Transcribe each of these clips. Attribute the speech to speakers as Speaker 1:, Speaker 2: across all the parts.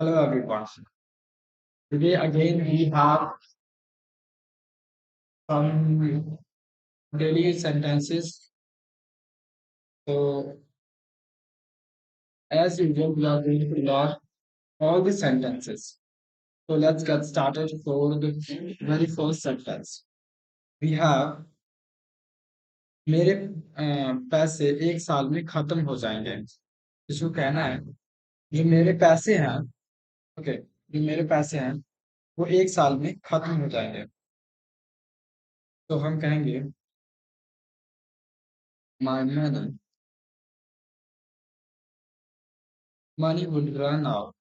Speaker 1: Hello everyone. Today again we have some daily sentences. So as usual we are going to learn all the sentences. So let's get started for the very first sentence. We have मेरे पैसे एक साल में खत्म हो जाएंगे। इसको कहना है जो मेरे पैसे हैं, ओके, जो मेरे पैसे हैं वो एक साल में खत्म हो जाएंगे। तो हम कहेंगे my money will run out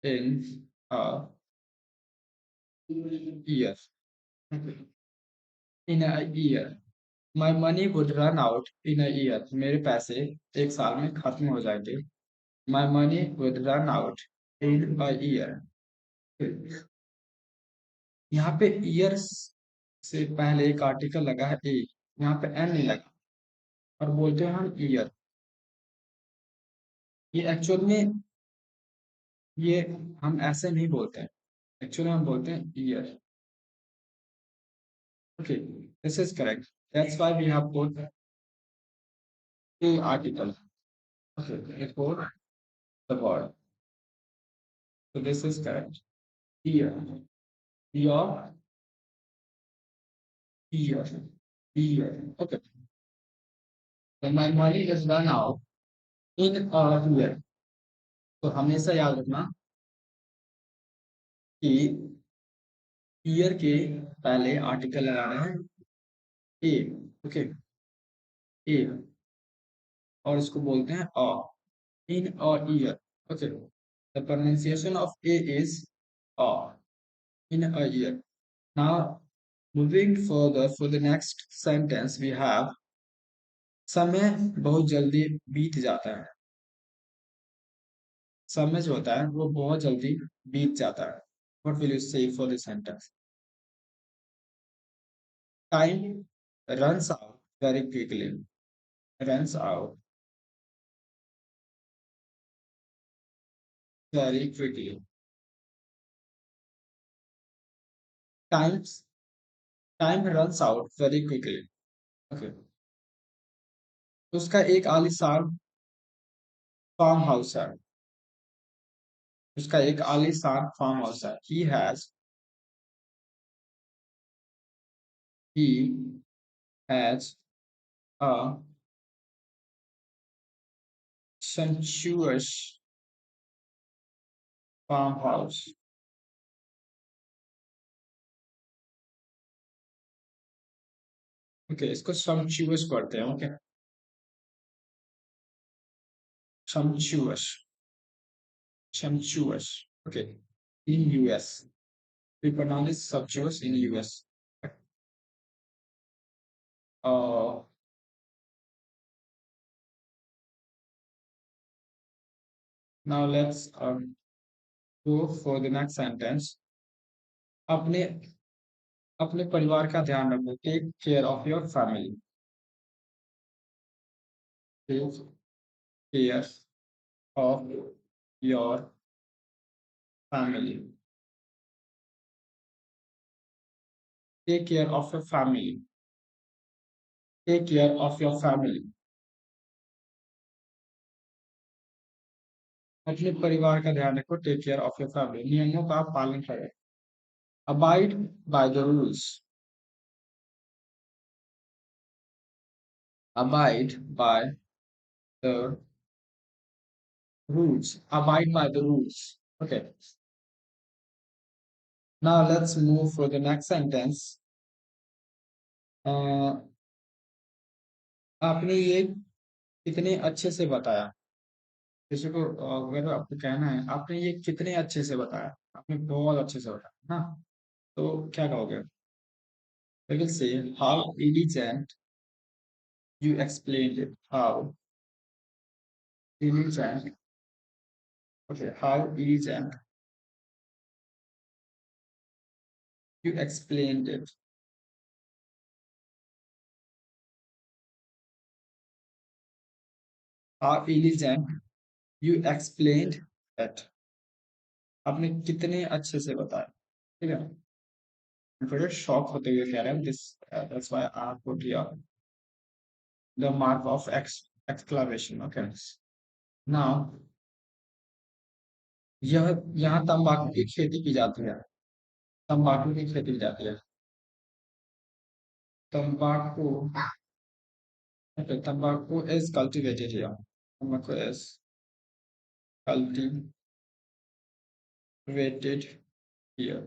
Speaker 1: in a year. In a year. My money would run out in a year. मेरे पैसे एक साल में खत्म हो जाएंगे. My money would run out in a year. यहाँ पे years से पहले एक आर्टिकल लगा है ए, यहाँ पे एन नहीं लगा और बोलते हैं हम ईयर। ये एक्चुअल में ये हम ऐसे नहीं बोलते हैं, एक्चुअली हम बोलते हैं year. Okay, this is correct, that's why we have put a article, okay, before the word, so this is correct. Year, your year, year. Okay. So my money is run out in a year. तो हमेशा याद रखना कि year के पहले article लगाना है ए, okay, ए, और इसको बोलते हैं a, in a year, okay. The pronunciation of A is a, in a year. Now moving further for the next sentence we have समय बहुत जल्दी बीत जाता है. समय जो होता है वो बहुत जल्दी बीत जाता है. What will you say for this sentence? Time runs out very quickly. Runs out very quickly. Times Time runs out very quickly. Okay. उसका एक आलीशान फार्म हाउस है. उसका एक आलीशान फार्म हाउस है. He has a sumptuous farm house. Okay, इसको sumptuous पढ़ते हैं. Okay, sumptuous, sumptuous. Okay, in US we pronounce it sumptuous in US. uh Now let's go for the next sentence. अपने अपने परिवार का ध्यान रखो. Take care of your family. Take care of your family. Take care of your family. Take care of your family. अपने परिवार का ध्यान रखो. Take care of your family. नियमों का पालन करें. Abide by the rules. Abide by the rules. Abide by the rules. Okay. Now let's move for the next sentence. uh, आपने ये कितने अच्छे से बताया. किसी को अगर आपको कहना है आपने ये कितने अच्छे से बताया, आपने बहुत अच्छे से बताया ना, तो क्या कहोगे? We will say how diligent you explained it. How diligent. Okay, how diligent you explained it. How एलिजेंट you explained that. आपने कितने अच्छे से बताया। ठीक है, थोड़े शॉक होते हुए कह रहे हैं this, that's why I put the mark of exclamation. Okay, now यह यहाँ तंबाकू की खेती की जाती है। तंबाकू की खेती की जाती है। तंबाकू, okay, tobacco is cultivated here. Tobacco is cultivated here.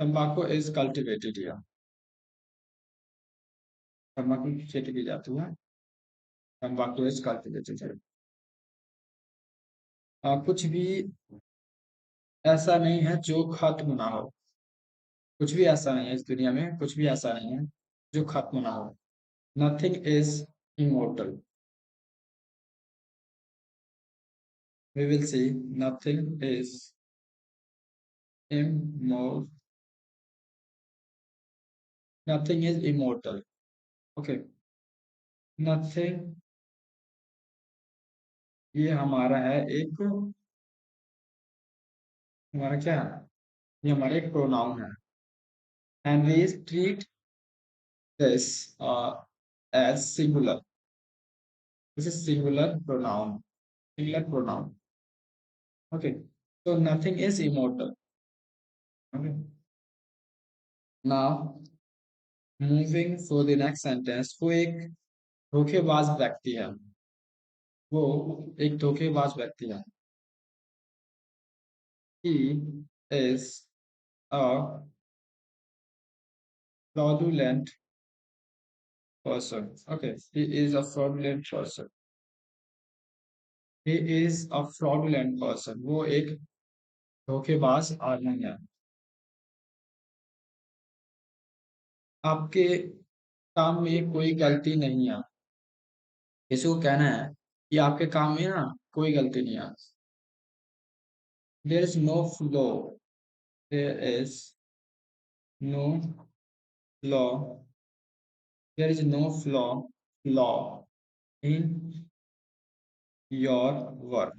Speaker 1: Tobacco is cultivated here. तंबाकू की खेती की जाती है। तंबाकू is cultivated here. कुछ भी ऐसा नहीं है जो खत्म ना हो। कुछ भी ऐसा नहीं है इस दुनिया में, कुछ भी ऐसा नहीं है जो खत्म ना हो। Nothing is immortal. We will see nothing is immortal. Nothing is immortal. Okay. Nothing, ये हमारा है एक, हमारा क्या है, ये हमारा एक प्रोनाउन है। And we treat this as singular. This is singular pronoun. Singular pronoun. Okay, so nothing is immortal. Okay, now moving for the next sentence, वो एक धोखेबाज व्यक्ति है। वो एक धोखेबाज व्यक्ति है। he is a fraudulent person. Okay, he is a fraudulent person. He is a fraudulent person. वो एक धोखेबाज आदमी है। आपके काम में कोई गलती नहीं है। किसी को कहना है कि आपके काम में ना कोई गलती नहीं है। There is no flaw. There is no flaw. There is no flaw in your work.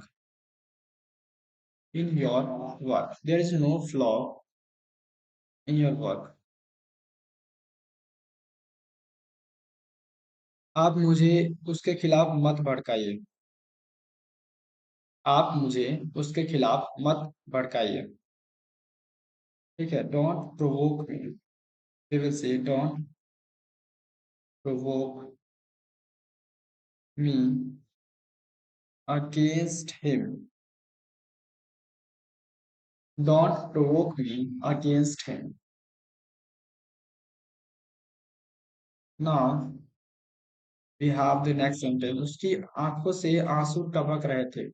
Speaker 1: In your work. There is no flaw in your work. आप मुझे उसके खिलाफ मत भड़काइए। आप मुझे उसके खिलाफ मत भड़काइए। ठीक है, don't provoke me. We will say don't provoke me against him. Don't provoke me against him. Now we have the next sentence. उसकी आंखों से आंसू टपक रहे थे।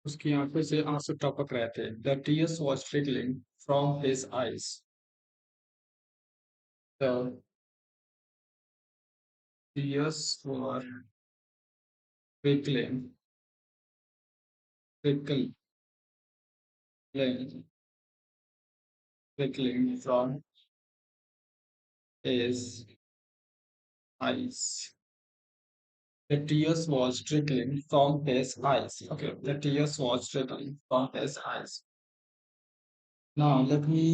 Speaker 1: उसकी आंखों से आंसू टपक रहे थे। The tears was trickling from his eyes. The tears were trickling, trickling, trickling from his eyes. The tears was trickling from his eyes. Okay, the tears was trickling from his eyes. Now let me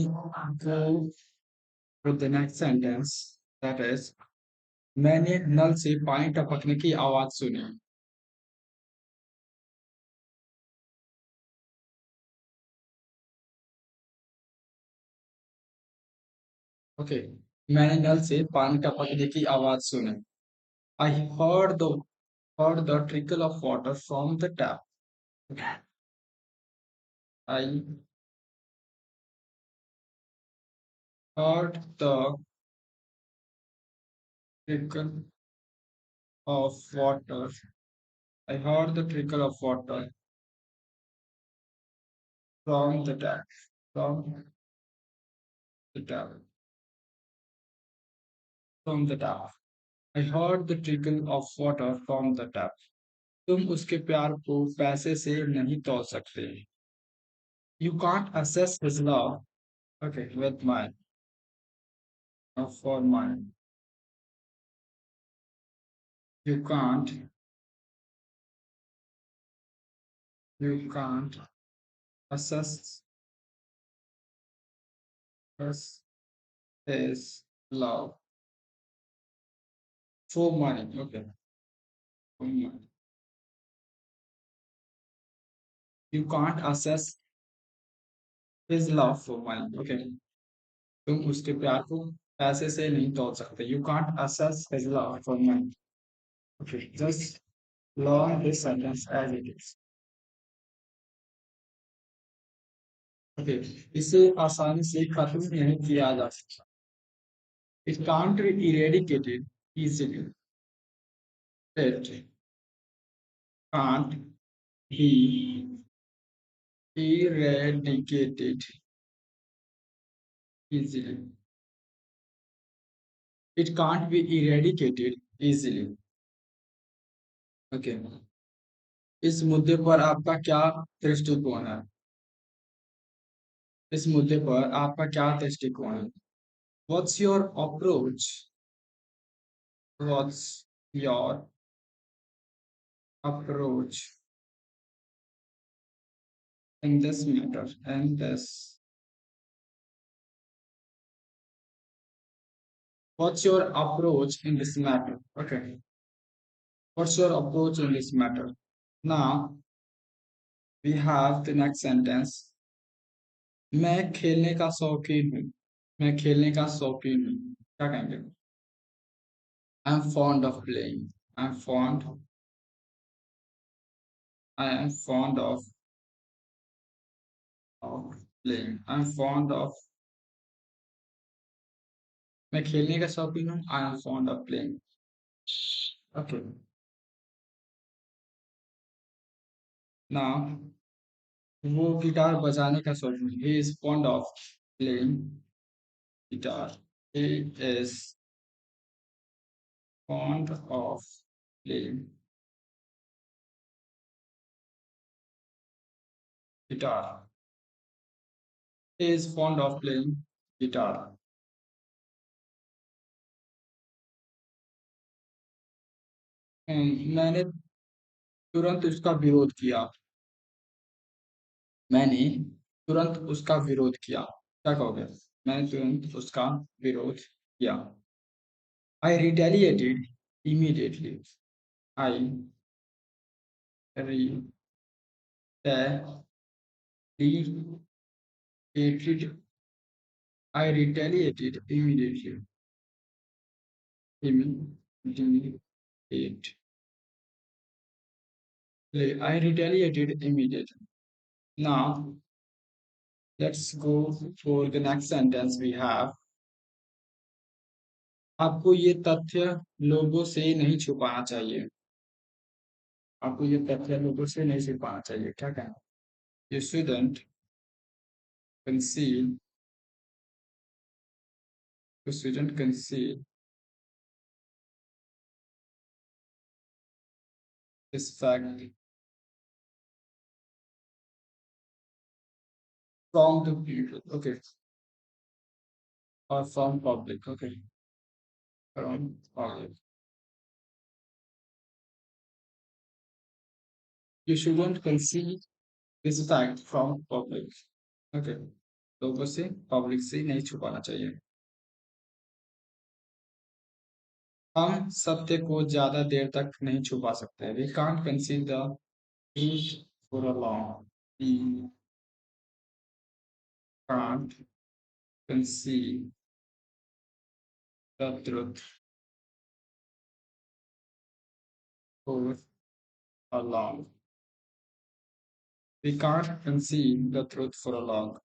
Speaker 1: go with the next sentence. That is, मैंने नल से पानी टपकने की आवाज सुनी। Okay, मैंने नल से पानी टपकने की आवाज सुनी। I heard the trickle of water from the tap. I heard the trickle of water. I heard the trickle of water from the tap. From the tap. From the tap. I heard the trickle of water from the tap. तुम उसके प्यार को पैसे से नहीं तोल सकते. You can't assess his love. Okay, with mine or for mine. You can't. You can't assess us his love for money. Okay, for money. You can't assess his love for money. Okay, तुम उसके प्यार को पैसे से नहीं तोल सकते. You can't assess his love for money. Okay, just learn this sentence as it is. Okay, इसे आसानी से खत्म नहीं किया जा सकता. It can't be eradicated easily. It can't be eradicated easily. It can't be eradicated easily. Okay. इस मुद्दे पर आपका क्या दृष्टिकोण है? इस मुद्दे पर आपका क्या दृष्टिकोण है? What's your approach? What's your approach in this matter? And this. What's your approach in this matter? Okay. What's your approach in this matter? Now we have the next sentence. मैं खेलने का शौकीन हूँ. मैं खेलने का शौकीन हूँ. क्या कहेंगे? I'm fond of playing. I'm fond. I am fond of playing. I'm fond of. मैं खेलने का शौकीन हूँ. I am fond of playing. Okay. Now वो गिटार बजाने का शौकीन है. He is fond of playing guitar. He is fond of playing guitar. He is fond of playing guitar. मैंने तुरंत उसका विरोध किया. मैंने तुरंत उसका विरोध किया. क्या कहोगे? मैंने तुरंत उसका विरोध किया. I retaliated immediately. I retaliated. I retaliated immediately. Immediate. I retaliated immediately. Now let's go for the next sentence we have. आपको ये तथ्य लोगों से नहीं छुपाना चाहिए. आपको ये तथ्य लोगों से नहीं छुपाना चाहिए. क्या कहना? You shouldn't conceal. You shouldn't conceal this fact from the people. Okay, or from public. Okay, from public. You shouldn't conceal this fact from public. Okay, लोगों से पब्लिक से नहीं छुपाना चाहिए. हम सत्य को ज्यादा देर तक नहीं छुपा सकते. We can't conceal the truth for a long. We can't conceal the truth for a long. We can't conceal the truth for a long.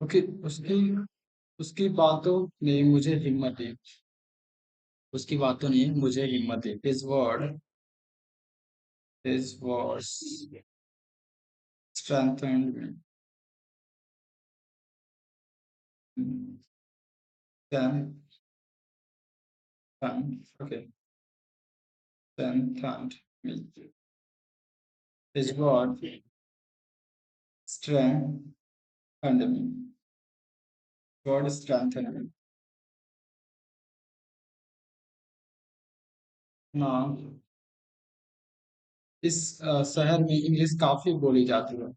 Speaker 1: Okay, उसकी बातों ने मुझे हिम्मत दी. उसकी बातों ने मुझे हिम्मत दी. His words strengthened me. Then, okay. strengthened me. His word strengthened me. God strengthened me. Now, इस शहर में इंग्लिश काफी बोली जाती है.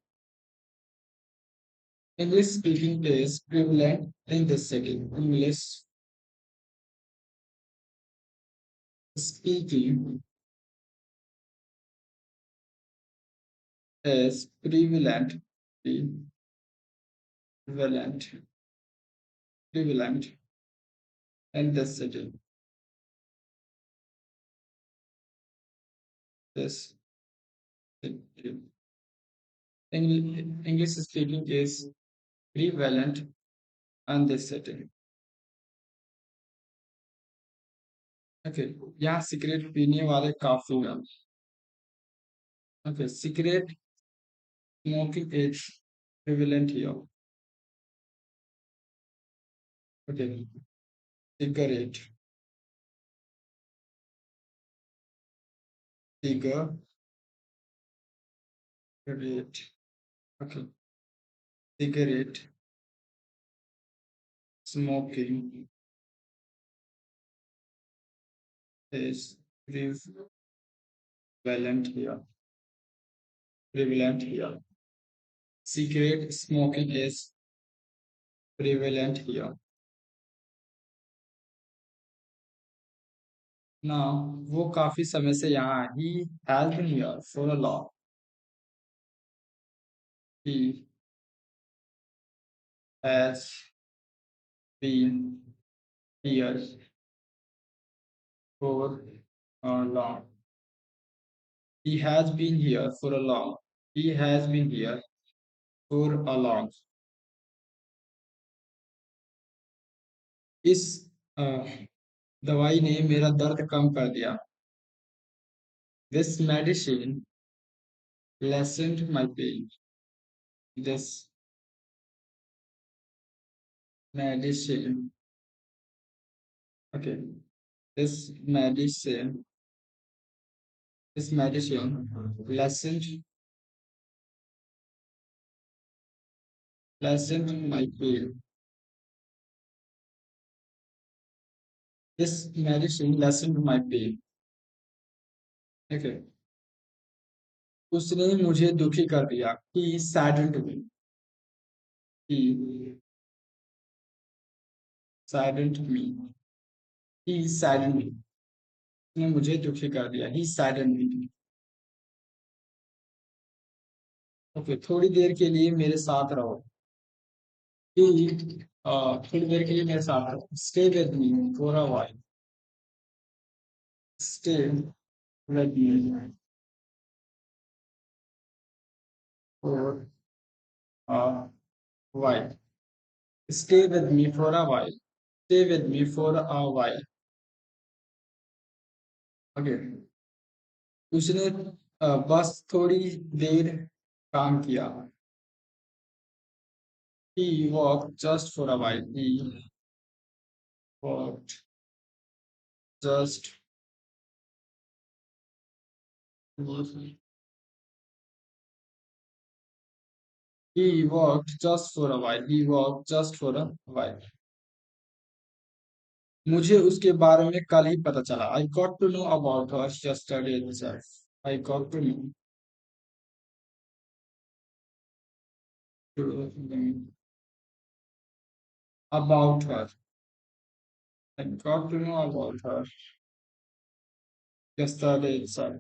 Speaker 1: English speaking is prevalent in this city. English speaking is prevalent, prevalent in this city. This city. English speaking is prevalent in this city. Okay, यहाँ cigarette पीने वाले काफी हैं. Okay, cigarette smoking is prevalent here. Okay, cigarette, cigarette. Okay, cigarette smoking is prevalent here. Prevalent here. Cigarette smoking is prevalent here. Now, वो काफी समय से यहाँ है. He has been here for a long. He has been here for a long. He has been here for a long. He has been here for a long. इस अ, दवाई ने मेरा दर्द कम कर दिया. This medicine lessened my pain. This medicine, okay. This medicine, this medicine lessened my pain. This medicine lessened my pain. Okay. उसने मुझे दुखी कर दिया. He saddened me. He saddened me. He saddened me. उसने मुझे दुखी कर दिया. He saddened me. Okay. थोड़ी देर के लिए मेरे साथ रहो. He थोड़ी देर के लिए मेरे साथ रहो. Stay with me for a while. Stay with me for a while. Stay with me for a while. Stay with me for a while. Okay. उसने बस थोड़ी देर काम किया. He walked just for a while. He walked just he walked just for a while. He walked just for a while. मुझे उसके बारे में कल ही पता चला. I got to know about her yesterday itself. I got to know about her. I got to know about her yesterday itself.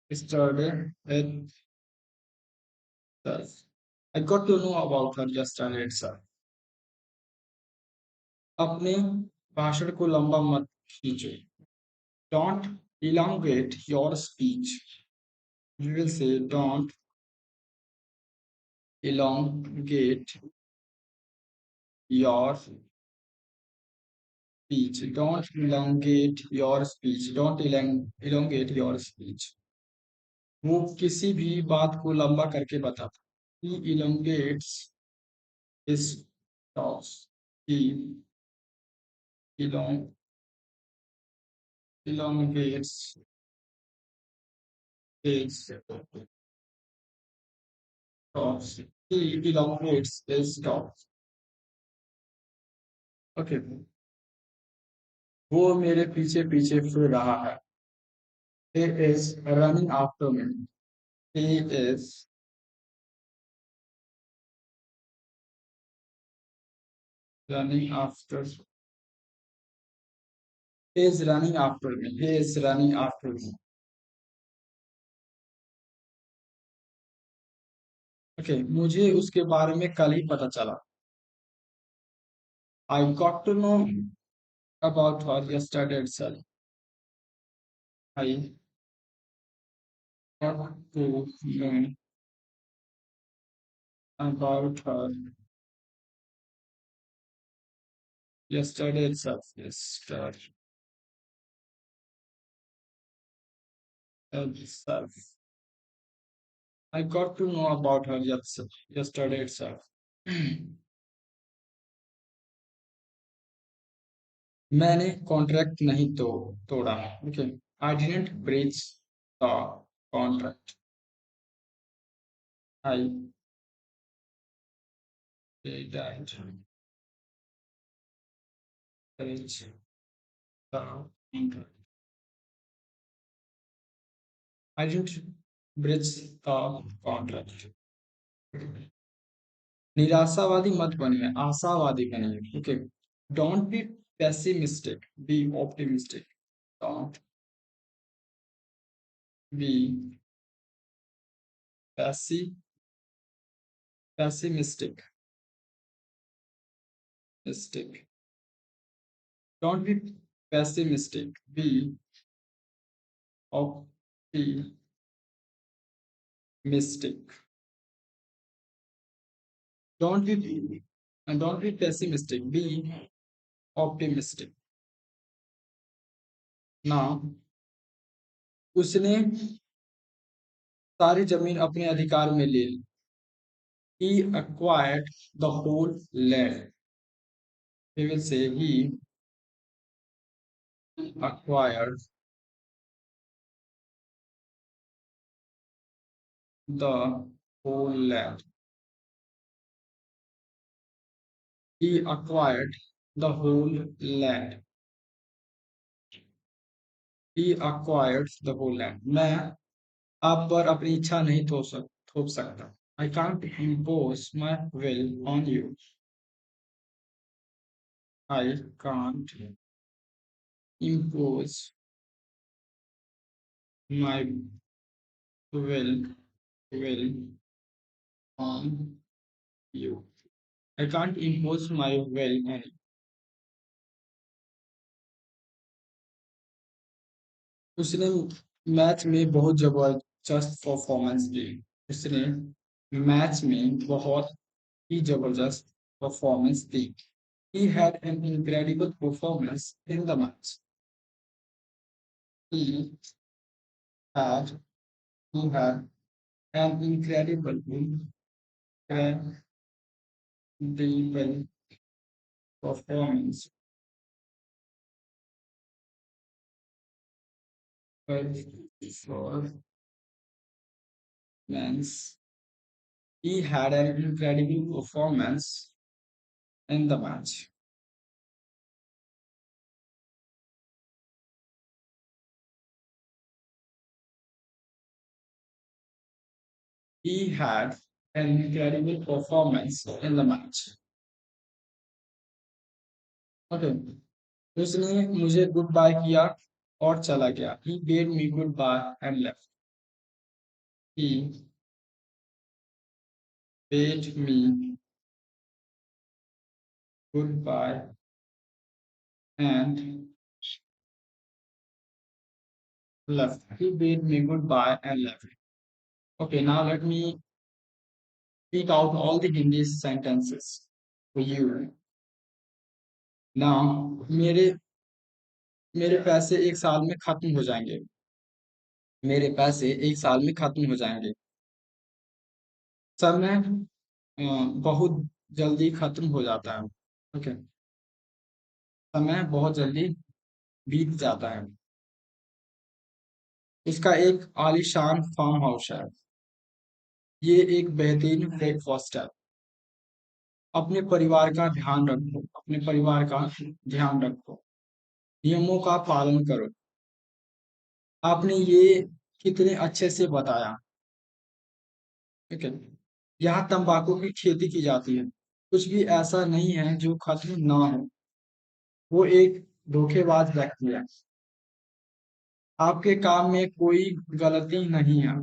Speaker 1: Yesterday itself. I got to know about her yesterday itself. अपने भाषण को लंबा मत खींचो. Don't elongate your speech. You will say don't elongate your speech. Don't elongate your speech. Don't elongate your speech. वो किसी भी बात को लंबा करके बताता. He elongates his talks. He elong, elongates his stops. He elongates his stops. Okay, वो मेरे पीछे पीछे फिर रहा है. He is running after me. He is running after. He is running after me. He is running after me. Okay, मुझे उसके बारे में कल ही पता चला. I got to know about her yesterday itself. I got to know about her yesterday itself. Yesterday itself. I got to know about her yesterday itself. मैंने contract नहीं तोड़ा. Okay, I didn't breach the contract. I didn't breach the contract. I didn't breach the contract. निराशावादी मत बनिए, आशावादी बनिए. Okay, don't be pessimistic, be optimistic. Don't be pessi pessimistic mistic. Don't be pessimistic, be optimistic. Don't be pessimistic, be optimistic. Now उसने सारी जमीन अपने अधिकार में ले ली. He acquired the whole land. We will say he acquired the whole land. He acquired the whole land. He acquired the whole land. मैं आप पर अपनी इच्छा नहीं थोप सकता. I can't impose my will on you. I can't impose my will on you. I can't impose my will on you. उसने match में बहुत जबरदस्त परफॉर्मेंस दी. उसने मैच में बहुत ही जबरदस्त performance the. He had an incredible performance in the match. He had he had an incredible performance. Performance. He had an incredible performance in the match. He had an incredible performance in the match. Okay. उसने मुझे good bye किया और चला गया. He bade me goodbye and left. He bade me goodbye and left. He bade me goodbye and left. Okay, now let me speak out all the Hindi sentences for you. Now, मेरे मेरे पैसे एक साल में खत्म हो जाएंगे. मेरे पैसे एक साल में खत्म हो जाएंगे. समय बहुत जल्दी खत्म हो जाता है. ओके, समय बहुत जल्दी बीत जाता है। उसका एक आलीशान फार्म हाउस है। ये एक बेहतरीन ब्रेकफास्ट है। अपने परिवार का ध्यान रखो, अपने परिवार का ध्यान रखो। नियमों का पालन करो। आपने ये कितने अच्छे से बताया। ठीक है। यहाँ तंबाकू की खेती की जाती है। कुछ भी ऐसा नहीं है जो खत्म ना हो। वो एक धोखेबाज व्यक्ति है। आपके काम में कोई गलती नहीं है।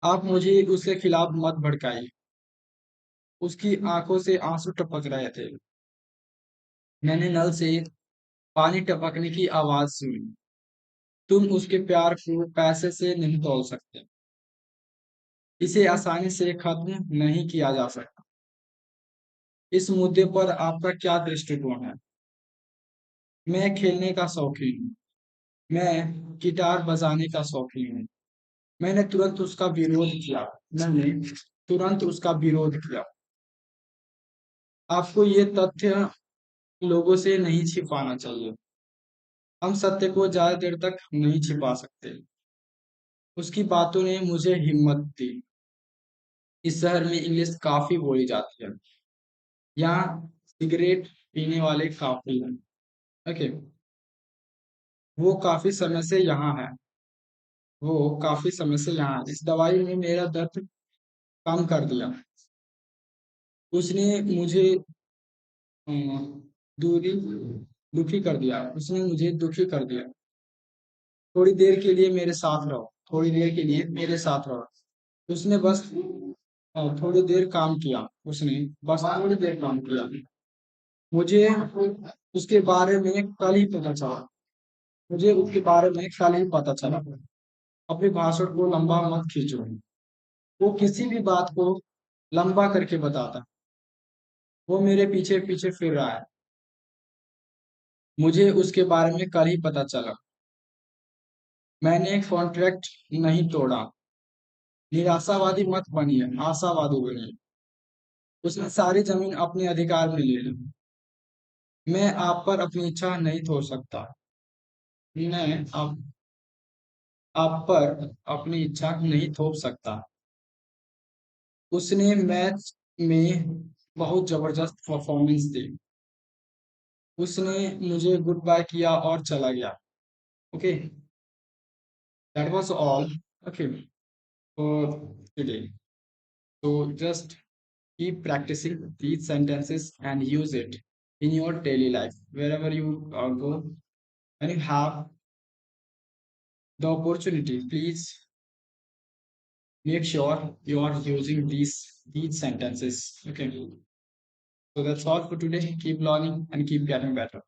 Speaker 1: आप मुझे उसके खिलाफ मत भड़काइए। उसकी आंखों से आंसू टपक रहे थे। मैंने नल से पानी टपकने की आवाज सुनी। तुम उसके प्यार को पैसे से नहीं तौल सकते। इसे आसानी से खत्म नहीं किया जा सकता। इस मुद्दे पर आपका क्या दृष्टिकोण है। मैं खेलने का शौकीन हूँ। मैं गिटार बजाने का शौकीन हूँ। मैंने तुरंत उसका विरोध किया। मैंने तुरंत उसका विरोध किया। आपको ये तथ्य लोगों से नहीं छिपाना चाहिए। हम सत्य को ज्यादा देर तक नहीं छिपा सकते। उसकी बातों ने मुझे हिम्मत दी। इस शहर में इंग्लिश काफी बोली जाती है। यहाँ सिगरेट पीने वाले काफी हैं। ओके। वो काफी समय से यहाँ है। वो काफी समय से यहाँ है। इस दवाई ने मेरा दर्द कम कर दिया। उसने मुझे दूरी दुखी कर दिया। उसने मुझे दुखी कर दिया। थोड़ी देर के लिए मेरे साथ रहो। थोड़ी देर के लिए मेरे साथ रहो। उसने बस थोड़ी देर काम किया। उसने बस थोड़ी देर काम किया। मुझे उसके बारे में कल ही पता चला। मुझे उसके बारे में कल ही पता चला। अपने भाषण को लंबा मत खींचो। वो किसी भी बात को लंबा करके बताता। वो मेरे पीछे पीछे फिर रहा है। मुझे उसके बारे में कल ही पता चला। मैंने कॉन्ट्रैक्ट नहीं तोड़ा। निराशावादी मत बनिए, आशावादी बनिए। उसने सारी जमीन अपने अधिकार में ले ली। मैं आप पर अपनी इच्छा नहीं थोप सकता। मैं आप पर अपनी इच्छा नहीं थोप सकता। उसने मैच में बहुत जबरदस्त परफॉर्मेंस दी। उसने मुझे गुड बाय किया और चला गया। Okay, that was all. Okay, for today. So just keep practicing these sentences and use it in your daily life wherever you go. When you have the opportunity, please make sure you are using these sentences. Okay. So that's all for today. Keep learning and keep getting better.